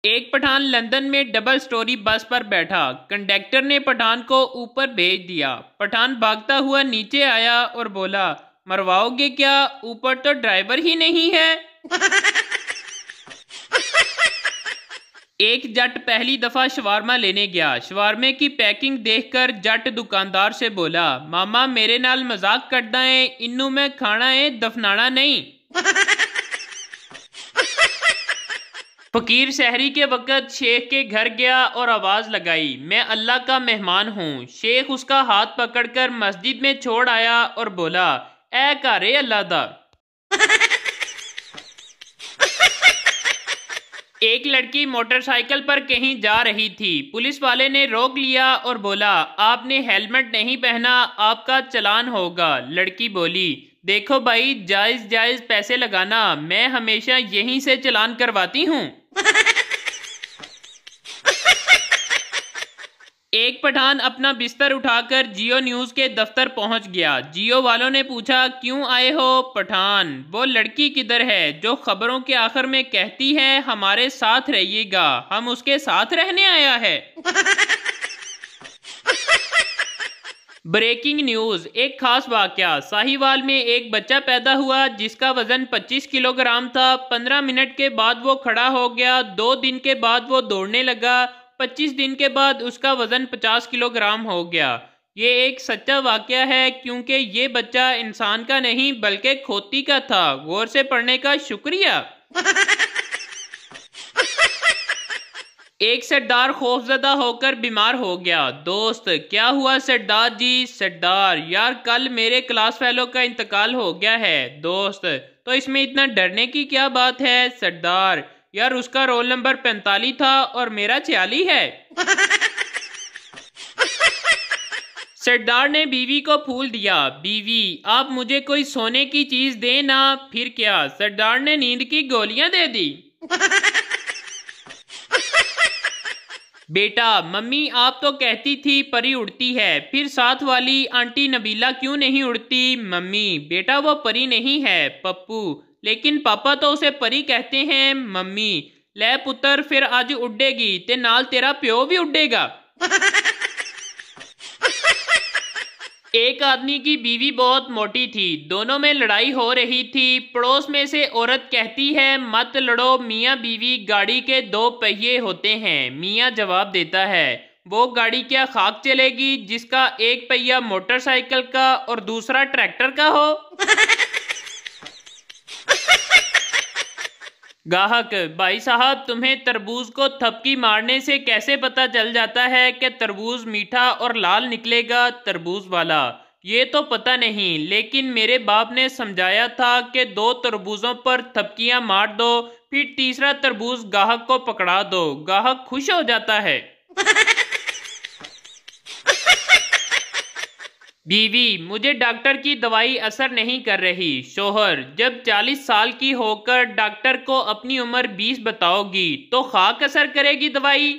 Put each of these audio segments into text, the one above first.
एक पठान लंदन में double storey बस पर बैठा। कंडक्टर ने पठान को ऊपर भेज दिया। पठान भागता हुआ नीचे आया और बोला, मरवाओगे क्या? ऊपर तो ड्राइवर ही नहीं है। एक जट पहली दफा शवारमा लेने गया। शवारमे की पैकिंग देखकर जट दुकानदार से बोला, मामा मेरे नाल मजाक करदा है, इन्नू मैं खाना है, दफनाना नहीं। फकीर सहरी के वक़्त शेख के घर गया और आवाज लगाई, मैं अल्लाह का मेहमान हूँ। शेख उसका हाथ पकड़कर मस्जिद में छोड़ आया और बोला, ए घरे अल्लाह दा। एक लड़की मोटरसाइकिल पर कहीं जा रही थी। पुलिस वाले ने रोक लिया और बोला, आपने हेलमेट नहीं पहना, आपका चालान होगा। लड़की बोली, देखो भाई, जायज जायज पैसे लगाना, मैं हमेशा यहीं से चालान करवाती हूँ। एक पठान अपना बिस्तर उठाकर जियो न्यूज के दफ्तर पहुंच गया। जियो वालों ने पूछा, क्यों आए हो? पठान, वो लड़की किधर है जो खबरों के आखिर में कहती है हमारे साथ रहिएगा? हम उसके साथ रहने आया है। ब्रेकिंग न्यूज, एक खास वाकया। साहिवाल में एक बच्चा पैदा हुआ जिसका वजन 25 किलोग्राम था। 15 मिनट के बाद वो खड़ा हो गया। 2 दिन के बाद वो दौड़ने लगा। 25 दिन के बाद उसका वजन 50 किलोग्राम हो गया। ये एक सच्चा वाकया है, क्योंकि ये बच्चा इंसान का नहीं बल्कि खोती का था। गौर से पढ़ने का शुक्रिया। एक सरदार खौफजदा होकर बीमार हो गया। दोस्त, क्या हुआ सरदार जी? सरदार, यार कल मेरे क्लास फेलो का इंतकाल हो गया है। दोस्त, तो इसमें इतना डरने की क्या बात है? सरदार, यार उसका रोल नंबर 45 था और मेरा 46 है। सरदार ने बीवी को फूल दिया। बीवी, आप मुझे कोई सोने की चीज दे ना। फिर क्या? सरदार ने नींद की गोलियां दे दी। बेटा, मम्मी आप तो कहती थी परी उड़ती है, फिर साथ वाली आंटी नबीला क्यों नहीं उड़ती? मम्मी, बेटा वो परी नहीं है, पप्पू, लेकिन पापा तो उसे परी कहते हैं। मम्मी, ले पुत्र, फिर आज उड़ेगी ते नाल तेरा प्यो भी उड़ेगा। एक आदमी की बीवी बहुत मोटी थी। दोनों में लड़ाई हो रही थी। पड़ोस में से औरत कहती है, मत लड़ो मियाँ बीवी, गाड़ी के 2 पहिए होते हैं। मियाँ जवाब देता है, वो गाड़ी क्या खाक चलेगी जिसका एक पहिया मोटरसाइकिल का और दूसरा ट्रैक्टर का हो? गाहक, भाई साहब तुम्हें तरबूज को थपकी मारने से कैसे पता चल जाता है कि तरबूज मीठा और लाल निकलेगा? तरबूज वाला, ये तो पता नहीं, लेकिन मेरे बाप ने समझाया था कि 2 तरबूजों पर थपकियां मार दो, फिर तीसरा तरबूज गाहक को पकड़ा दो। गाहक खुश हो जाता है। बीवी, मुझे डॉक्टर की दवाई असर नहीं कर रही। शोहर, जब 40 साल की होकर डॉक्टर को अपनी उम्र 20 बताओगी तो खाक असर करेगी दवाई।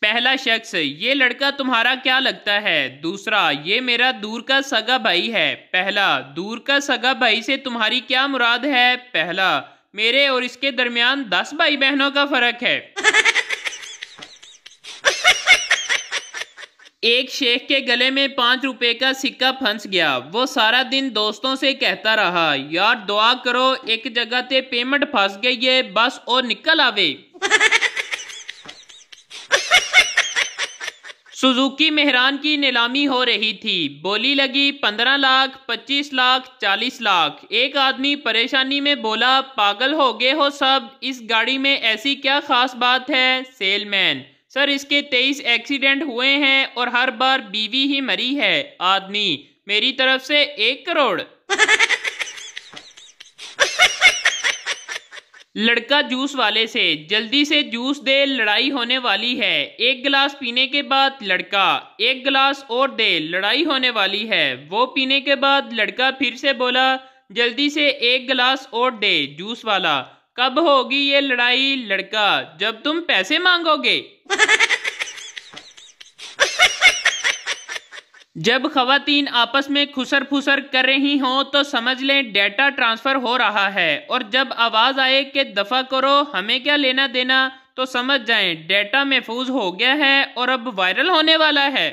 पहला शख्स, ये लड़का तुम्हारा क्या लगता है? दूसरा, ये मेरा दूर का सगा भाई है। पहला, दूर का सगा भाई से तुम्हारी क्या मुराद है? पहला, मेरे और इसके दरमियान 10 भाई बहनों का फर्क है। एक शेख के गले में 5 रुपए का सिक्का फंस गया। वो सारा दिन दोस्तों से कहता रहा, यार दुआ करो, एक जगह ते पेमेंट फंस गई है, बस और निकल आवे। सुजुकी मेहरान की नीलामी हो रही थी। बोली लगी 15 लाख, 25 लाख, 40 लाख। एक आदमी परेशानी में बोला, पागल हो गए हो सब, इस गाड़ी में ऐसी क्या खास बात है? सेलमैन, सर इसके 23 एक्सीडेंट हुए हैं और हर बार बीवी ही मरी है। आदमी, मेरी तरफ से 1 करोड़। लड़का जूस वाले से, जल्दी से जूस दे, लड़ाई होने वाली है। 1 गिलास पीने के बाद लड़का, 1 गिलास और दे, लड़ाई होने वाली है। वो पीने के बाद लड़का फिर से बोला, जल्दी से 1 गिलास और दे। जूस वाला, कब होगी ये लड़ाई? लड़का, जब तुम पैसे मांगोगे। जब खवातीन आपस में खुसर फुसर कर रही हों तो समझ लें डेटा ट्रांसफ़र हो रहा है, और जब आवाज़ आए कि दफ़ा करो हमें क्या लेना देना, तो समझ जाएं डेटा महफूज हो गया है और अब वायरल होने वाला है।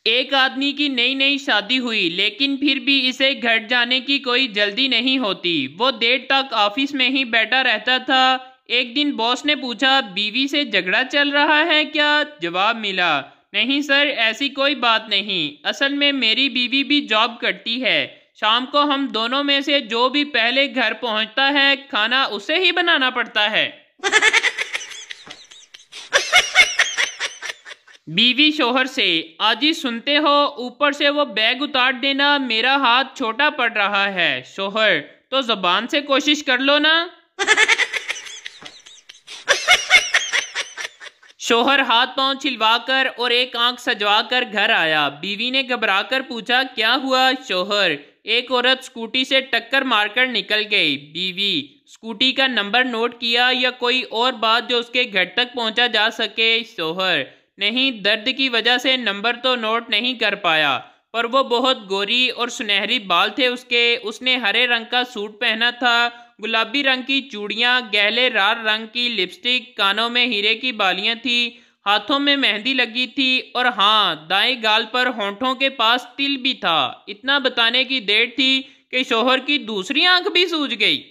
एक आदमी की नई नई शादी हुई, लेकिन फिर भी इसे घर जाने की कोई जल्दी नहीं होती। वो देर तक ऑफिस में ही बैठा रहता था। एक दिन बॉस ने पूछा, बीवी से झगड़ा चल रहा है क्या? जवाब मिला, नहीं सर, ऐसी कोई बात नहीं। असल में मेरी बीवी भी जॉब करती है। शाम को हम दोनों में से जो भी पहले घर पहुंचता है खाना उसे ही बनाना पड़ता है। बीवी शोहर से, आज ही सुनते हो, ऊपर से वो बैग उतार देना, मेरा हाथ छोटा पड़ रहा है। शोहर, तो जबान से कोशिश कर लो ना। शोहर हाथ पांव छिलवाकर और एक आंख सजवाकर घर आया। बीवी ने घबराकर पूछा, क्या हुआ? शोहर, एक औरत स्कूटी से टक्कर मारकर निकल गई। बीवी, स्कूटी का नंबर नोट किया या कोई और बात जो उसके घर तक पहुंचा जा सके? शोहर, नहीं, दर्द की वजह से नंबर तो नोट नहीं कर पाया, पर वो बहुत गोरी और सुनहरी बाल थे उसके। उसने हरे रंग का सूट पहना था, गुलाबी रंग की चूड़ियां, गहरे लाल रंग की लिपस्टिक, कानों में हीरे की बालियां थी, हाथों में मेहंदी लगी थी, और हाँ, दाएं गाल पर होंठों के पास तिल भी था। इतना बताने की देर थी कि शोहर की दूसरी आंख भी सूज गई।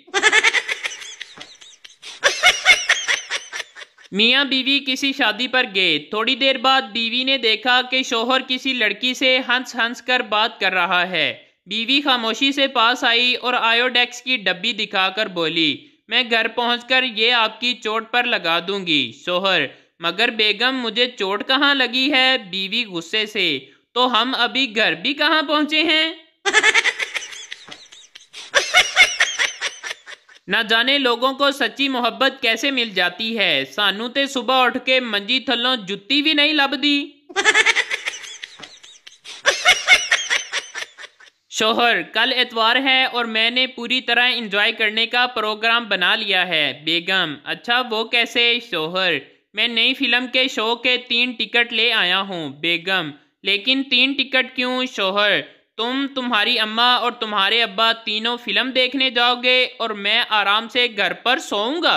मियाँ बीवी किसी शादी पर गए। थोड़ी देर बाद बीवी ने देखा कि शोहर किसी लड़की से हंस हंस कर बात कर रहा है। बीवी खामोशी से पास आई और आयोडेक्स की डब्बी दिखाकर बोली, मैं घर पहुंचकर ये आपकी चोट पर लगा दूंगी। शोहर, मगर बेगम, मुझे चोट कहाँ लगी है? बीवी गुस्से से, तो हम अभी घर भी कहाँ पहुंचे हैं? न जाने लोगों को सच्ची मोहब्बत कैसे मिल जाती है। सानू ते सुबह उठ के मंजी थल्लों जुत्ती भी नहीं लभदी। शोहर, कल इतवार है और मैंने पूरी तरह एंजॉय करने का प्रोग्राम बना लिया है। बेगम, अच्छा, वो कैसे? शोहर, मैं नई फिल्म के शो के 3 टिकट ले आया हूँ। बेगम, लेकिन 3 टिकट क्यों? शोहर, तुम्हारी अम्मा और तुम्हारे अब्बा तीनों फिल्म देखने जाओगे और मैं आराम से घर पर सोऊंगा।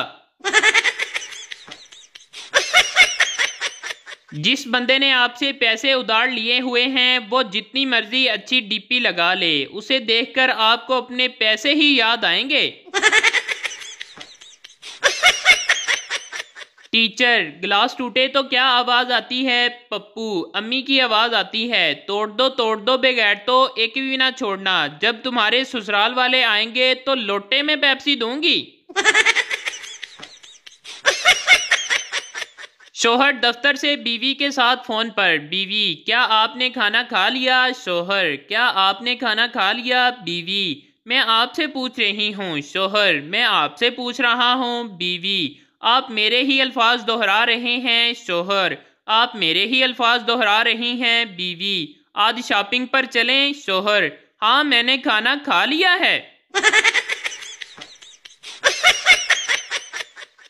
जिस बंदे ने आपसे पैसे उधार लिए हुए हैं वो जितनी मर्जी अच्छी डीपी लगा ले, उसे देखकर आपको अपने पैसे ही याद आएंगे। टीचर, गिलास टूटे तो क्या आवाज आती है? पप्पू, अम्मी की आवाज आती है। तोड़ दो बगैर तो एक भी ना छोड़ना। जब तुम्हारे ससुराल वाले आएंगे तो लोटे में पेप्सी दूंगी। शोहर दफ्तर से बीवी के साथ फोन पर। बीवी, क्या आपने खाना खा लिया? शोहर, क्या आपने खाना खा लिया? बीवी, मैं आपसे पूछ रही हूँ। शोहर, मैं आपसे पूछ रहा हूँ। बीवी, आप मेरे ही अल्फाज दोहरा रहे हैं। शोहर, आप मेरे ही अल्फाज दोहरा रही हैं। बीवी, आज शॉपिंग पर चलें? शोहर, हाँ, मैंने खाना खा लिया है।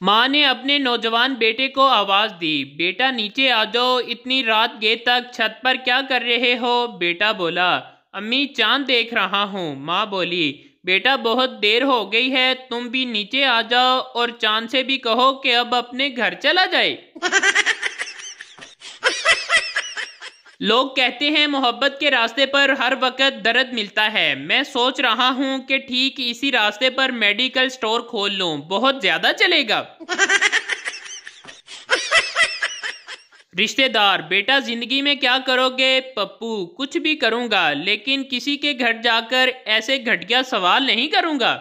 माँ ने अपने नौजवान बेटे को आवाज दी, बेटा नीचे आ जाओ, इतनी रात गए तक छत पर क्या कर रहे हो? बेटा बोला, अम्मी चांद देख रहा हूँ। माँ बोली, बेटा बहुत देर हो गई है, तुम भी नीचे आ जाओ और चांद से भी कहो कि अब अपने घर चला जाए। लोग कहते हैं मोहब्बत के रास्ते पर हर वक्त दर्द मिलता है। मैं सोच रहा हूँ कि ठीक इसी रास्ते पर मेडिकल स्टोर खोल लूँ, बहुत ज्यादा चलेगा। रिश्तेदार, बेटा जिंदगी में क्या करोगे? पप्पू, कुछ भी करूँगा, लेकिन किसी के घर जाकर ऐसे घटिया सवाल नहीं करूँगा।